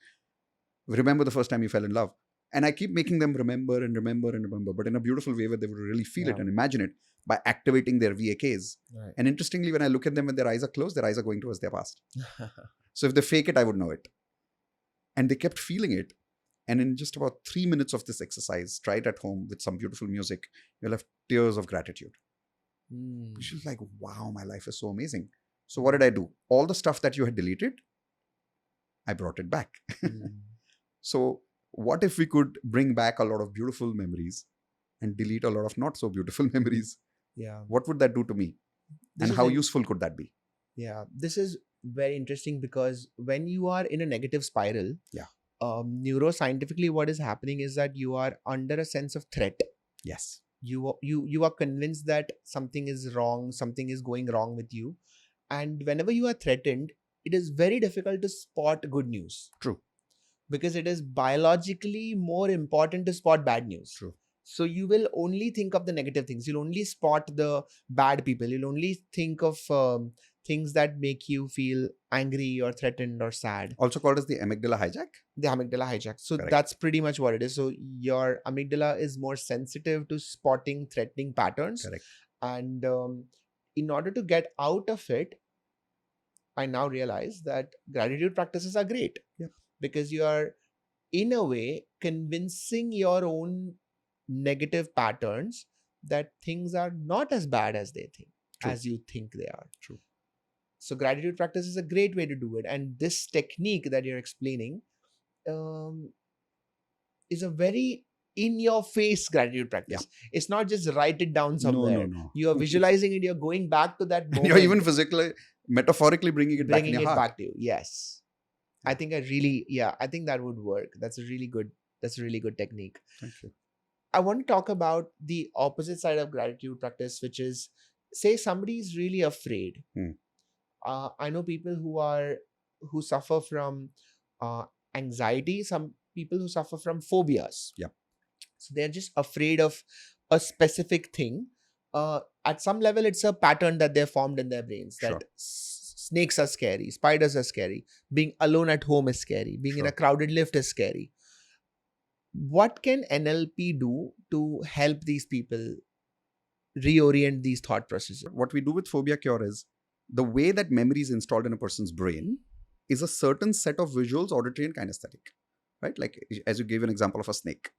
Remember the first time you fell in love. And I keep making them remember and remember and remember, but in a beautiful way where they would really feel it and imagine it by activating their VAKs. Right. And interestingly, when I look at them when their eyes are closed, their eyes are going towards their past. So if they fake it, I would know it. And they kept feeling it. And in just about 3 minutes of this exercise, try it at home with some beautiful music, you'll have tears of gratitude. She was like, wow, my life is so amazing. So what did I do? All the stuff that you had deleted, I brought it back. So what if we could bring back a lot of beautiful memories and delete a lot of not so beautiful memories? Yeah. What would that do to me? This And is how an- useful could that be? Yeah, this is very interesting because when you are in a negative spiral, neuroscientifically, what is happening is that you are under a sense of threat. Yes. You are convinced that something is wrong, something is going wrong with you, and whenever you are threatened, it is very difficult to spot good news. True. Because it is biologically more important to spot bad news. True. So you will only think of the negative things. You'll only spot the bad people. You'll only think of things that make you feel angry or threatened or sad. Also called as the amygdala hijack. The amygdala hijack. So Correct. that's pretty much what it is. So your amygdala is more sensitive to spotting threatening patterns. Correct. And in order to get out of it, I now realize that gratitude practices are great. Yep. Because you are, in a way, convincing your own negative patterns that things are not as bad as they think, True. as you think they are. True. So gratitude practice is a great way to do it. And this technique that you're explaining is a very in-your-face gratitude practice. It's not just write it down somewhere. No. You are visualizing it. You're going back to that moment. You're even physically, metaphorically bringing it back in bringing your it heart. back to you. Yes. I think I think that would work. That's a really good technique. Thank you. I want to talk about the opposite side of gratitude practice, which is, say somebody is really afraid. I know people who suffer from anxiety, some people who suffer from phobias. Yep. So they're just afraid of a specific thing. At some level, it's a pattern that they've formed in their brains that snakes are scary, spiders are scary, being alone at home is scary, being in a crowded lift is scary. What can NLP do to help these people reorient these thought processes? What we do with phobia cure is the way that memory is installed in a person's brain is a certain set of visuals, auditory and kinesthetic, right? Like as you gave an example of a snake.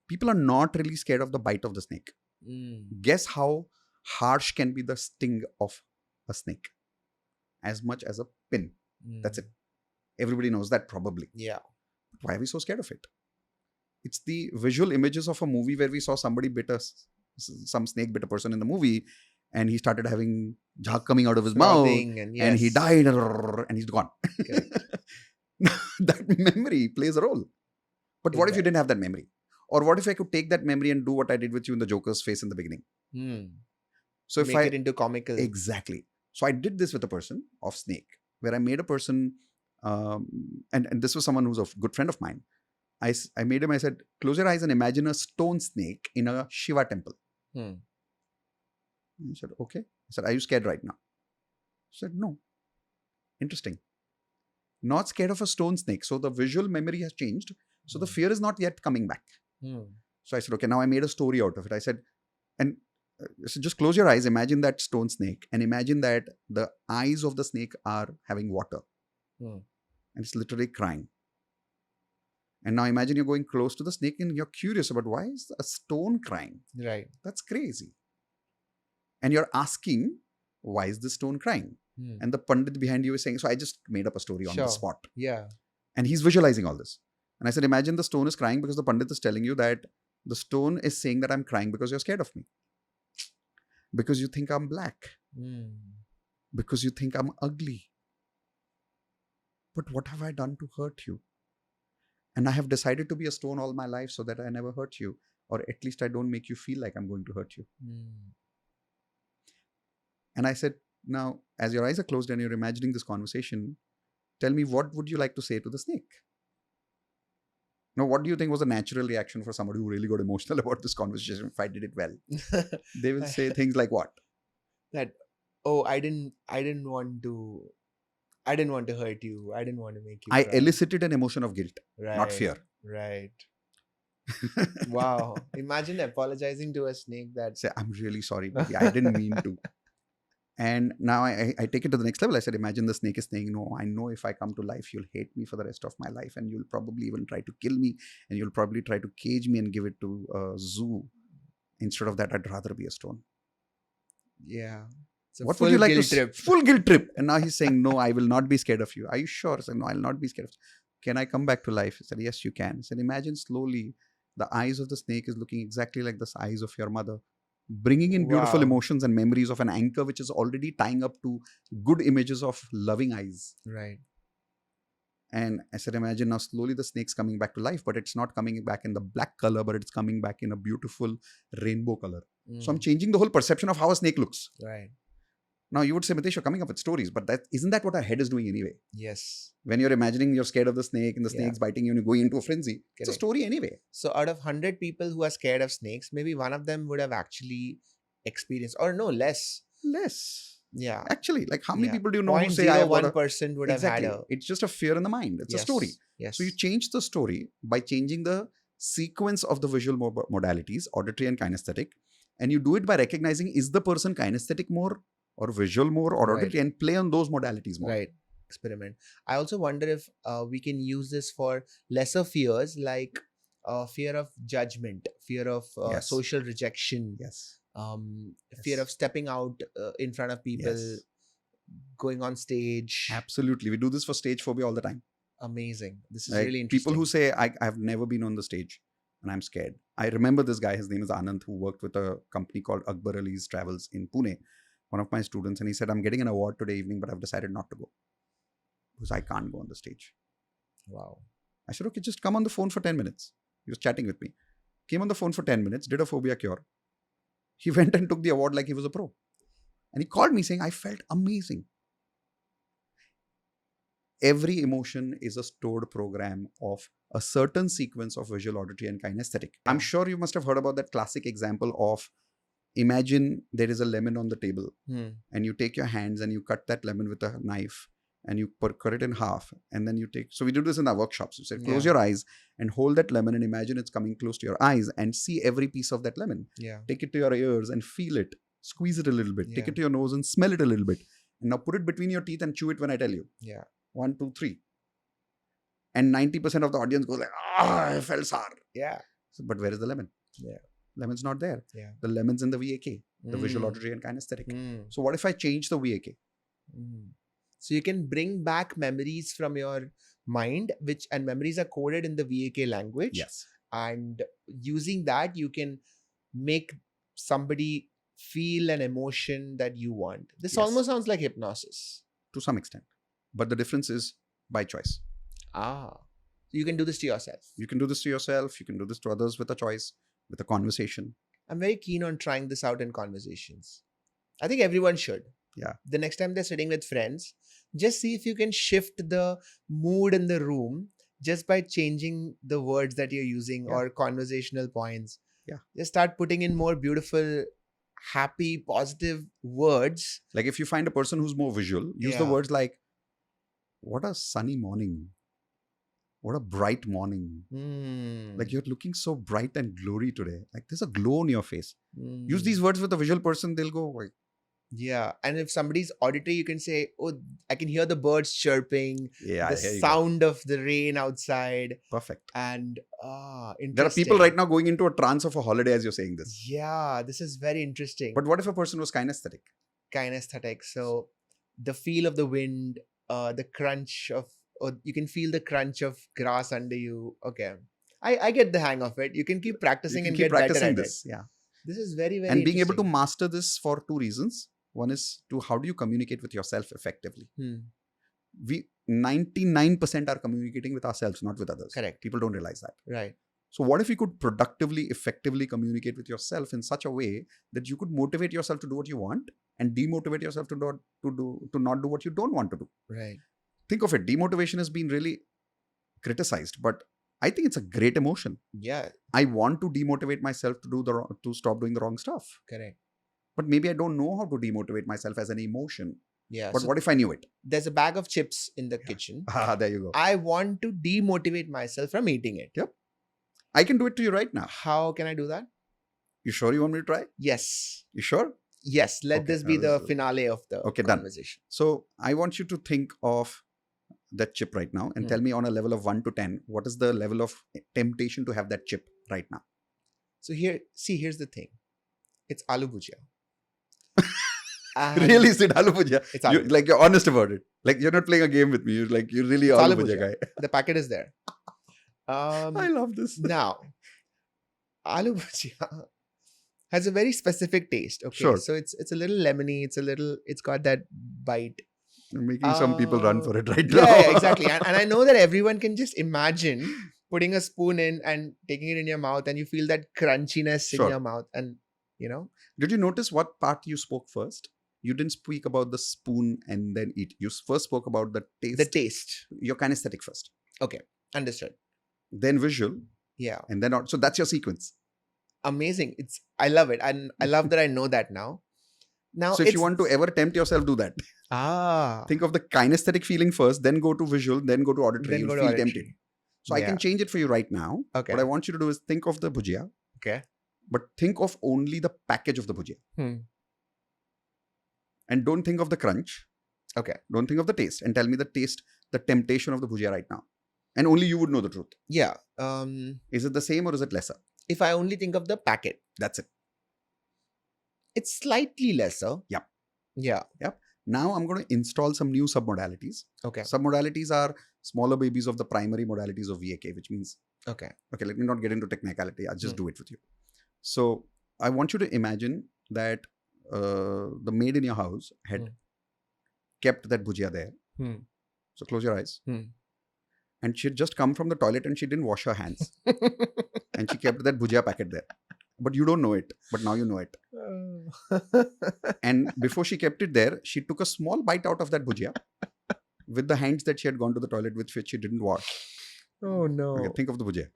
People are not really scared of the bite of the snake. Guess how harsh can be the sting of a snake? As much as a pin. That's it. Everybody knows that probably. Yeah. Why are we so scared of it? It's the visual images of a movie where we saw somebody some snake bit a person in the movie and he started having jhag coming out of his mouth and he died and he's gone. That memory plays a role. But what if you didn't have that memory? Or what if I could take that memory and do what I did with you in the Joker's face in the beginning? So if Make it into comical. Exactly. So I did this with a person of snake, where I made a person, and this was someone who's a good friend of mine. I made him, I said, close your eyes and imagine a stone snake in a Shiva temple. He said, okay. I said, are you scared right now? He said, no. Interesting. Not scared of a stone snake. So the visual memory has changed. So the fear is not yet coming back. So I said, okay, now I made a story out of it. I said, so just close your eyes, imagine that stone snake and imagine that the eyes of the snake are having water and it's literally crying. And now imagine you're going close to the snake and you're curious about why is a stone crying? Right. That's crazy. And you're asking, why is the stone crying? And the Pandit behind you is saying, so I just made up a story on the spot. Yeah. And he's visualizing all this. And I said, imagine the stone is crying because the Pandit is telling you that the stone is saying that I'm crying because you're scared of me. Because you think I'm black. Because you think I'm ugly. But what have I done to hurt you? And I have decided to be a stone all my life so that I never hurt you. Or at least I don't make you feel like I'm going to hurt you. And I said, Now, as your eyes are closed and you're imagining this conversation, tell me, what would you like to say to the snake? Now, what do you think was a natural reaction for somebody who really got emotional about this conversation if I did it well? They will say things like what? That, oh, I didn't want to hurt you. I didn't want to make you I cry. elicited an emotion of guilt, Right. not fear. Right. Wow. Imagine apologizing to a snake that Say, I'm really sorry, baby. I didn't mean to. And now I take it to the next level. I said, imagine the snake is saying, no, I know if I come to life, you'll hate me for the rest of my life. And you'll probably even try to kill me. And you'll probably try to cage me and give it to a zoo. Instead of that, I'd rather be a stone. yeah. It's a What full would you like guilt to trip. Full guilt trip. And now he's saying, no, I will not be scared of you. Are you sure? I said, no, I'll not be scared of you. Can I come back to life? He said, yes, you can. I said, imagine slowly the eyes of the snake is looking exactly like the eyes of your mother, bringing in beautiful Wow. emotions and memories of an anchor which is already tying up to good images of loving eyes. Right. And I said, imagine now slowly the snake's coming back to life, but it's not coming back in the black color, but it's coming back in a beautiful rainbow color. So I'm changing the whole perception of how a snake looks. Right. Now you would say, Mitesh, you're coming up with stories, but isn't that what our head is doing anyway? Yes. When you're imagining you're scared of the snake and the snake's biting you and you're going into a frenzy, it's a Correct. story anyway. So out of 100 people who are scared of snakes, maybe one of them would have actually experienced, or no, less. Less. Yeah. Actually, like how many Yeah. people do you know who say I have got a... 0.01% would have Exactly. had a... It's just a fear in the mind. It's a story. Yes. So you change the story by changing the sequence of the visual modalities, auditory and kinesthetic, and you do it by recognizing, is the person kinesthetic more or visual more or Right. auditory, and play on those modalities more. Right. Experiment. I also wonder if we can use this for lesser fears, like fear of judgment, fear of Yes. social rejection, Yes. fear Yes. of stepping out in front of people, Yes. going on stage. Absolutely. We do this for stage phobia all the time. Amazing. This is Like, really interesting. people who say, I've never been on the stage and I'm scared. I remember this guy, his name is Anand, who worked with a company called Akbar Ali's Travels in Pune, one of my students, and he said, I'm getting an award today evening, but I've decided not to go because I can't go on the stage. Wow. I said, okay, just come on the phone for 10 minutes. He was chatting with me. Came on the phone for 10 minutes, did a phobia cure. He went and took the award like he was a pro. And he called me saying, I felt amazing. Every emotion is a stored program of a certain sequence of visual, auditory, and kinesthetic. I'm sure you must have heard about that classic example of, imagine there is a lemon on the table and you take your hands and you cut that lemon with a knife and you cut it in half, and then you take... So we do this in our workshops. You say, close your eyes and hold that lemon and imagine it's coming close to your eyes and see every piece of that lemon. Yeah. Take it to your ears and feel it. Squeeze it a little bit. Take Yeah. it to your nose and smell it a little bit. And now put it between your teeth and chew it when I tell you. Yeah. 1, 2, 3. And 90% of the audience goes like, I felt sour. Yeah. So, but where is the lemon? Yeah. Lemon's not there. Yeah. The lemon's in the VAK, the visual, Mm. auditory, and kinesthetic. Mm. So what if I change the VAK? Mm. So you can bring back memories from your mind, and memories are coded in the VAK language. Yes. And using that, you can make somebody feel an emotion that you want. This Yes. almost sounds like hypnosis. To some extent. But the difference is by choice. You can do this to yourself. You can do this to yourself. You can do this to others with a choice, with a conversation. I'm very keen on trying this out in conversations. I think everyone should. Yeah. The next time they're sitting with friends, just see if you can shift the mood in the room just by changing the words that you're using or conversational points. Yeah. Just start putting in more beautiful, happy, positive words. Like if you find a person who's more visual, use the Yeah. words like, what a sunny morning. What a bright morning. Like you're looking so bright and glowy today. Like there's a glow on your face. Use these words with a visual person, they'll go like... Yeah. And if somebody's auditory, you can say, oh, I can hear the birds chirping, Yeah, the sound of the rain outside. Perfect. And interesting. There are people right now going into a trance of a holiday as you're saying this. Yeah, this is very interesting. But what if a person was kinesthetic? Kinesthetic. So the feel of the wind, the crunch of, or you can feel the crunch of grass under you. Okay. I get the hang of it. You can keep practicing and get better at this. it. Yeah. This is very, very And being able to interesting. master this for 2 reasons. One is to how do you communicate with yourself effectively? We 99% are communicating with ourselves, not with others. Correct. People don't realize that. Right. So what if you could productively, effectively communicate with yourself in such a way that you could motivate yourself to do what you want and demotivate yourself to not do what you don't want to do? Right. Think of it. Demotivation has been really criticized, but I think it's a great emotion. Yeah. I want to demotivate myself to stop doing the wrong stuff. Correct. But maybe I don't know how to demotivate myself as an emotion. Yeah. But So what if I knew it? there's a bag of chips in the kitchen. There you go. I want to demotivate myself from eating it. Yep. I can do it to you right now. How can I do that? You sure you want me to try? Yes. You sure? Yes. Let Okay, this be the finale of the okay, done. conversation. So I want you to think of that chip right now and tell me on a level of 1 to 10, what is the level of temptation to have that chip right now? So here's the thing. It's aloo bhujia. Really? Is it aloo bhujia? It's aloo. Like you're honest about it. Like you're not playing a game with me. You're really It's aloo aloo bhujia bhujia. guy. The packet is there. I love this. Now, aloo bhujia has a very specific taste. Okay, Sure. so it's a little lemony. It's got that bite. You're making some people run for it right now. Yeah, exactly. And I know that everyone can just imagine putting a spoon in and taking it in your mouth, and you feel that crunchiness in Sure. your mouth, and Did you notice what part you spoke first? You didn't speak about the spoon and then eat. You first spoke about the taste. the taste. Your kinesthetic first, Understood. then visual, Yeah, and then so that's your sequence. amazing. I love it, and I love that I know that now. Now, So if you want to ever tempt yourself, do that. Think of the kinesthetic feeling first, then go to visual, then go to auditory. then You'll go to feel auditory. tempted. So I Yeah. can change it for you right now. Okay. What I want you to do is think of the bhujia, Okay. but think of only the package of the bhujia. And don't think of the crunch. Okay. Don't think of the taste. And tell me the taste, the temptation of the bhujia right now. And only you would know the truth. Yeah. Is it the same or is it lesser? If I only think of the packet, That's it. it's slightly lesser. Yep. Yeah. Now I'm going to install some new submodalities. Okay. Submodalities are smaller babies of the primary modalities of VAK, which means, Okay. okay, let me not get into technicality. I'll just do it with you. So I want you to imagine that the maid in your house had kept that bhujia there. So close your eyes. And she had just come from the toilet and she didn't wash her hands. And she kept that bhujia packet there. But you don't know it. But now you know it. And before she kept it there, she took a small bite out of that bhujia with the hands that she had gone to the toilet with, which she didn't wash. Oh no. Okay, think of the bhujia.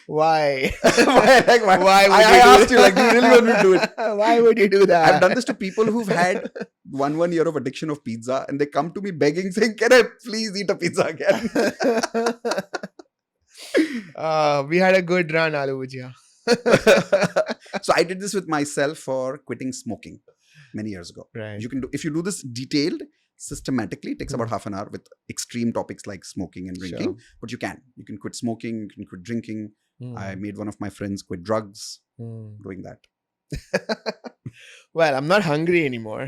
Why? Why would I asked you, like, do you really want me to do it? Why would you do that? I've done this to people who've had one year of addiction of pizza, and they come to me begging, saying, "Can I please eat a pizza again?" We had a good run, aloo bhujia. So I did this with myself for quitting smoking many years ago. Right. You can do, if you do this detailed, systematically, it takes about half an hour with extreme topics like smoking and drinking. Sure. But you can quit smoking, you can quit drinking. I made one of my friends quit drugs doing that. Well, I'm not hungry anymore.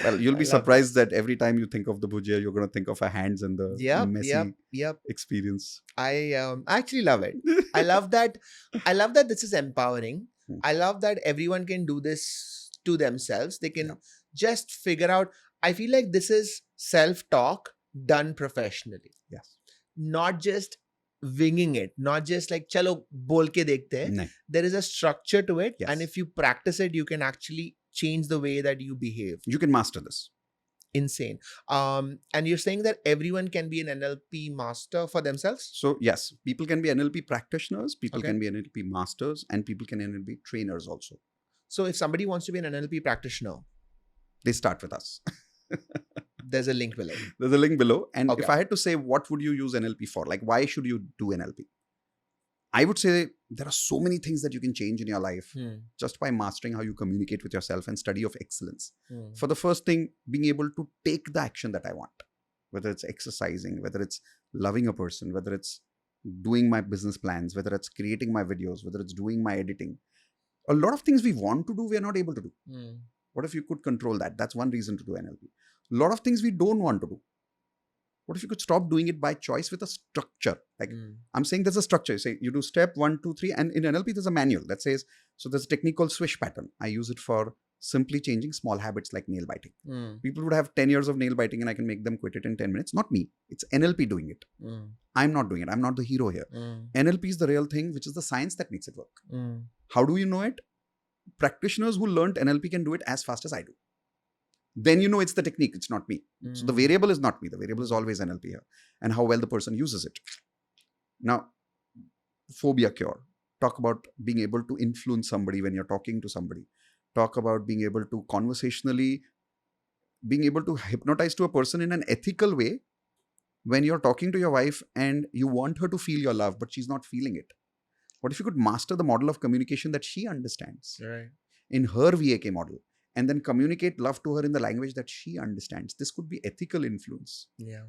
Well, you'll be I love surprised that every time you think of the bhujia, you're going to think of her hands and the messy Yep. experience. I actually love it. I love that this is empowering. I love that everyone can do this to themselves. They can just figure out. I feel like this is self-talk done professionally. Yes. Not just winging it, not just like chalo bol ke dekhte hain. Nahin. There is a structure to it, Yes. and if you practice it, you can actually change the way that you behave. You can master this. Insane. And you're saying that everyone can be an NLP master for themselves? So yes, people can be NLP practitioners, people Okay. can be NLP masters, and people can NLP trainers also. So if somebody wants to be an NLP practitioner, They start with us. there's a link below. There's a link below. And Okay. if I had to say, what would you use NLP for? Like, why should you do NLP? I would say there are so many things that you can change in your life just by mastering how you communicate with yourself and study of excellence. For the first thing, being able to take the action that I want, whether it's exercising, whether it's loving a person, whether it's doing my business plans, whether it's creating my videos, whether it's doing my editing. A lot of things we want to do, we are not able to do. What if you could control that? That's one reason to do NLP. A lot of things we don't want to do. What if you could stop doing it by choice with a structure? Like I'm saying there's a structure. You say you do step 1, 2, 3. And in NLP, there's a manual that says, so there's a technique called swish pattern. I use it for simply changing small habits like nail biting. Mm. People would have 10 years of nail biting and I can make them quit it in 10 minutes. Not me. It's NLP doing it. Mm. I'm not doing it. I'm not the hero here. Mm. NLP is the real thing, which is the science that makes it work. Mm. How do you know it? Practitioners who learned NLP can do it as fast as I do. Then you know it's the technique, it's not me. So the variable is not me. The variable is always NLP here and how well the person uses it. Now, phobia cure. Talk about being able to influence somebody when you're talking to somebody. Talk about being able to conversationally, being able to hypnotize to a person in an ethical way when you're talking to your wife and you want her to feel your love, but she's not feeling it. What if you could master the model of communication that she understands Right. in her VAK model and then communicate love to her in the language that she understands? This could be ethical influence. Yeah.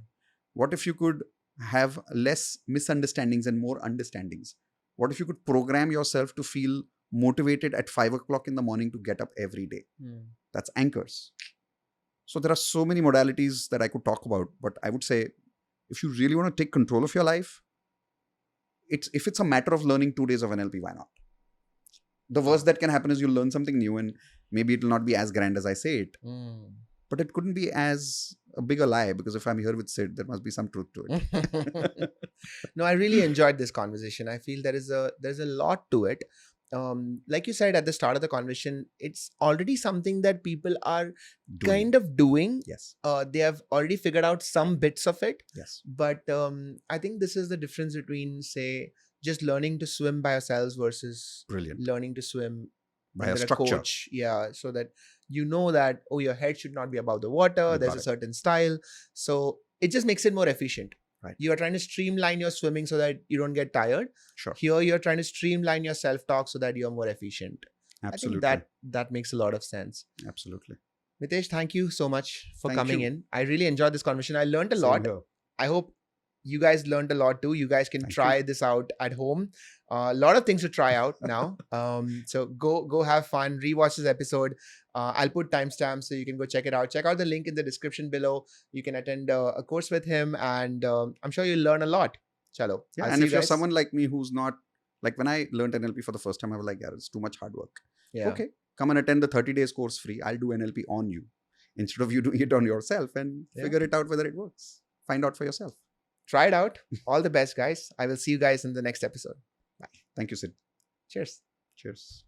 What if you could have less misunderstandings and more understandings? What if you could program yourself to feel motivated at 5 o'clock in the morning to get up every day? That's anchors. So there are so many modalities that I could talk about, but I would say if you really want to take control of your life, if it's a matter of learning 2 days of NLP, why not? The worst that can happen is you'll learn something new and maybe it will not be as grand as I say it. But it couldn't be as a big a lie, because if I'm here with Sid, there must be some truth to it. No, I really enjoyed this conversation. I feel there's a lot to it. Like you said at the start of the conversation, it's already something that people are kind of doing. Yes. They have already figured out some bits of it. Yes. But I think this is the difference between, say, just learning to swim by yourselves versus Brilliant. learning to swim By a under structure. coach. Yeah, so that you know that, oh, your head should not be above the water. You There's got a it. certain style. So it just makes it more efficient. Right. You are trying to streamline your swimming so that you don't get tired. Sure. Here, you're trying to streamline your self-talk so that you're more efficient. Absolutely. I think that makes a lot of sense. Absolutely. Mitesh, thank you so much for Thank coming you. in. I really enjoyed this conversation. I learned a Same lot. here. I hope you guys learned a lot too. You guys can Thank try this out at home. A lot of things to try out now. So go have fun. Rewatch this episode. I'll put timestamps so you can go check it out. Check out the link in the description below. You can attend a course with him, and I'm sure you'll learn a lot. Chalo. Yeah, I'll and see if you you're guys. someone like me who's not, like when I learned NLP for the first time, I was like, yeah, it's too much hard work. Yeah. Okay, come and attend the 30 days course free. I'll do NLP on you instead of you doing it on yourself and figure it out whether it works. Find out for yourself. Try it out. All the best, guys. I will see you guys in the next episode. Thank you, Sid. Cheers. Cheers.